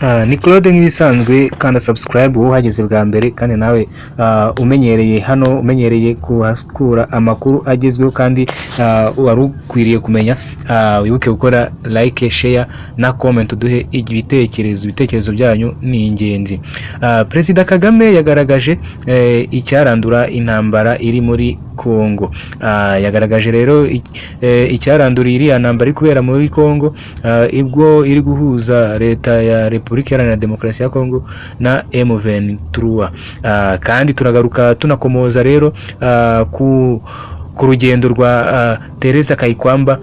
Ni Claude nk'ibisanzwe kanda subscribe wowe uhageze bwa mbere kandi nawe umenyereye hano umenyereye kuhakura amakuru agezweho kandi wari ukwiriye kumenya wibuke gukora like share na comment uduhe ibitekerezo byanyu ni ingenzi. Perezida Kagame yagaragaje icyarandura intambara iri muri Kongo. Yagaragaje rero icyarandura iriya ntambara kubera muri Kongo ibwo iri guhuza leta ya Repubulika Iharanira Demokarasi ya Kongo na M23. Kandi turagaruka tunakomoza rero ku rugendo rwa Teresa Kayikwamba,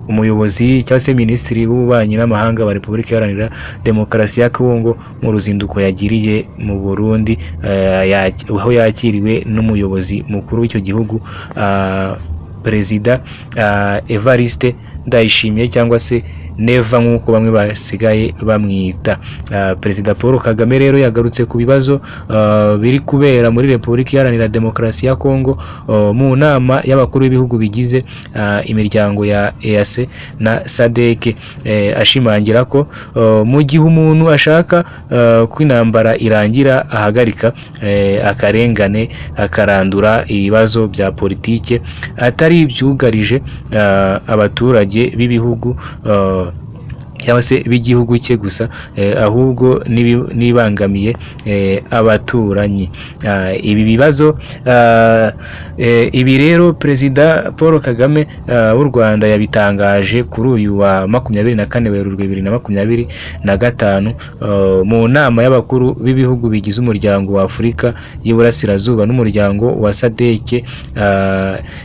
umuyobozi cyangwa se minisitiri w'ububanyi n'amahanga wa Repubulika Iharanira Demokarasi ya Kongo mu ruzinduko yagiriye mu Burundi, aho yakiriwe n'umuyobozi mukuru w'icyo gihugu Perezida Evariste Ndayishimiye cyangwa se Neva nk'uko bamwe basigaye bamwita. Perezida Paul Kagame rero yagarutse ku bibazo biri kubera muri Repubulika Iharanira Demokarasi ya Kongo mu nama y'abakuru b'ibihugu bigize imiryango ya EAC na SADC, ashimangira ko mu gihe umuntu ashaka ko intambara irangira ahagarika akarengane akarandura ibibazo bya politike atari ibyugarije abaturage b'ibihugu cyangwa se b'igihugu cye gusa, ahubwo nibangamiye abaturanyi. Ibi bibazo ibi rero Perezida Paul Kagame w'u Rwanda yabitangaje kuri uyu wa 24 Werurwe 2025 mu nama y'abakuru b'ibihugu bigize umuryango wa Afurika y'Iburasirazuba n'umuryango wa SADC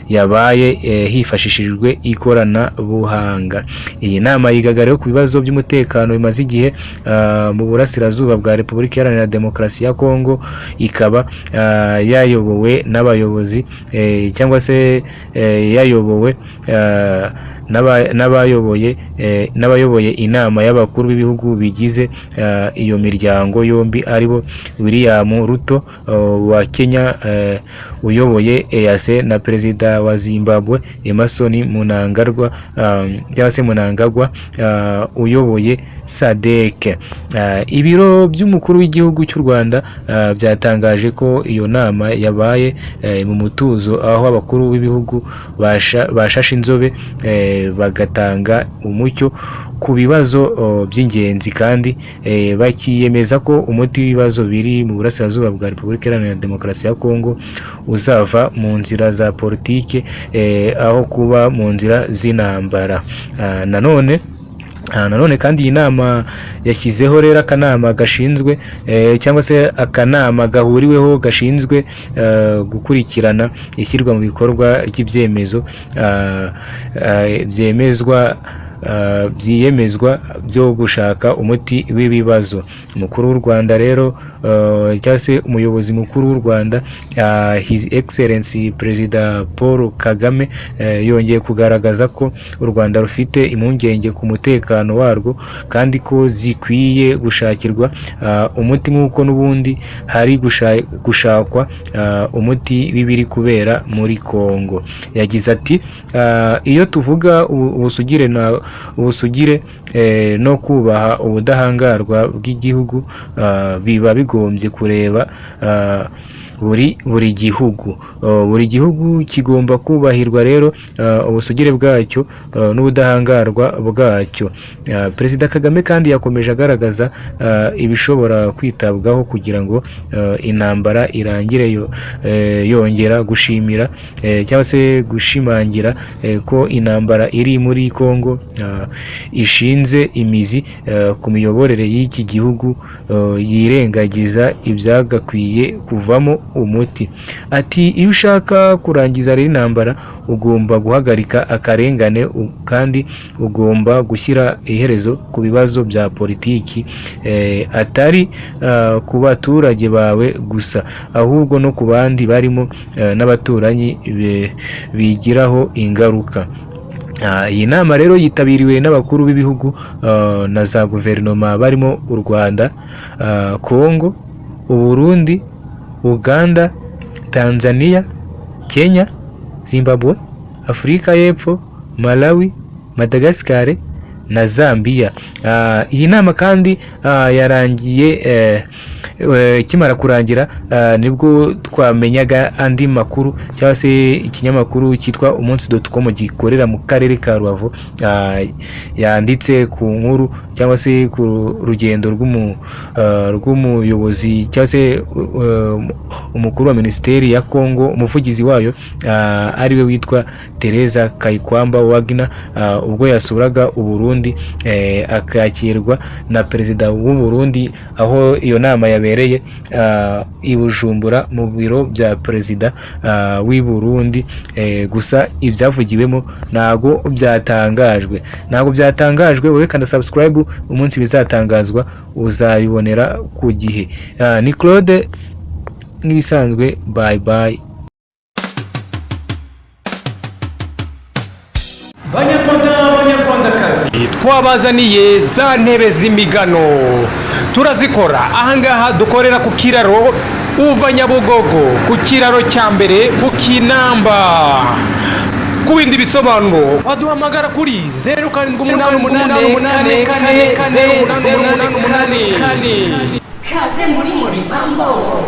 yabaye hifashishijwe ikoranabuhanga. Iyi nama yigaga rero ku bibazo by'umutekano bimaze igihe mu burasirazuba bwa Repubulika Iharanira Demokarasi ya Kongo, ikaba yayobowe n'abayobozi cyangwa se yayobowe n'abayoboye inama y'abakuru b'ibihugu bigize iyo miryango yombi, aribo William Ruto wa Kenya uyoboye EAC na Perezida wa Zimbabwe Emmerson Mnangagwa uyoboye SADC. Ibiro by'umukuru w'igihugu cy'u Rwanda byatangaje ko iyo nama yabaye mu mutuzo, aho abakuru b'ibihugu bashashe inzobe bagatanga umucyo ku bibazo by'ingenzi kandi bakiyemeza ko umuti w'ibibazo biri mu burasirazuba bwa Repubulika Iharanira Demokarasi ya Kongo uzava mu nzira za politike aho kuba mu nzira z'intambara. Nanone kandi iyi nama yashyizeho rero akanama gashinzwe cyangwa se akanama gahuriweho gashinzwe gukurikirana ishyirwa mu bikorwa ry'ibyemezo byiyemezwa byo gushaka umuti w'ibibazo. Umukuru w'u Rwanda rero cyangwa se umuyobozi mukuru w'u Rwanda His Excellency Perezida Paul Kagame yongeye kugaragaza ko u Rwanda rufite impungenge ku mutekano warwo kandi ko zikwiye gushakirwa umuti nk'uko n'ubundi hari gushakwa umuti w'ibiri kubera muri Kongo. Yagize ati iyo tuvuga ubusugire no kubaha ubudahangarwa bw'igihugu biba bigombye kureba buri gihugu kigomba kubahirwa rero ubusugire bwacyo n'ubudahangarwa bwacyo. Perezida Kagame kandi yakomeje agaragaza ibishobora kwitabwaho kugira ngo intambara irangire, yongera gushimira cyangwa se gushimangira ko intambara iri muri Kongo ishinze imizi ku miyoborere y'iki gihugu yirengagiza ibyagakwiye kuvamo umuti. Ati iyo ushaka kurangiza rero intambara ugomba guhagarika akarengane kandi ugomba gushyira iherezo ku bibazo bya politiki atari ku baturage bawe gusa, ahubwo no ku bandi barimo n'abaturanyi bigiraho ingaruka. Iyi nama rero yitabiriwe n'abakuru b'ibihugu na za guverinoma barimo u Rwanda, Kongo, Burundi, Uganda, Tanzania, Kenya, Zimbabwe, Afurika y'Epfo, Malawi, Madagascar, na Zambia. Iyi nama kandi yarangiye ikimara kurangira nibwo twamenyaga andi makuru cyangwa se ikinyamakuru cyitwa umunsi.com gikorera mu karere ka Rubavu yanditse ku nkuru cyangwa se ku rugendo rw'umuyobozi cyangwa se umukuru wa Minisiteri ya Kongo, umuvugizi wayo ariwe witwa Teresa Kayikwamba Wagner, ubwo yasuraga Uburundi akakirwa na perezida w'u Burundi, aho iyo nama yabereye i Bujumbura mu biro bya perezida w'i Burundi. Gusa ibyavugiwemo ntago byatangajwe. Wowe kanda subscribe, umunsi bizatangazwa uzabibonera ku gihe. Ni Claude nk'ibisanzwe, bye bye. Banyarwandakazi, twabazaniye za ntebe z'imigano, turazikora ahangaha dukorera ku kiraro uva Nyabugogo, ku kiraro cya mbere ku Kinamba. Ku bindi bisobanuro waduhamagara kuri 0788440888. Kaze muri Mambo.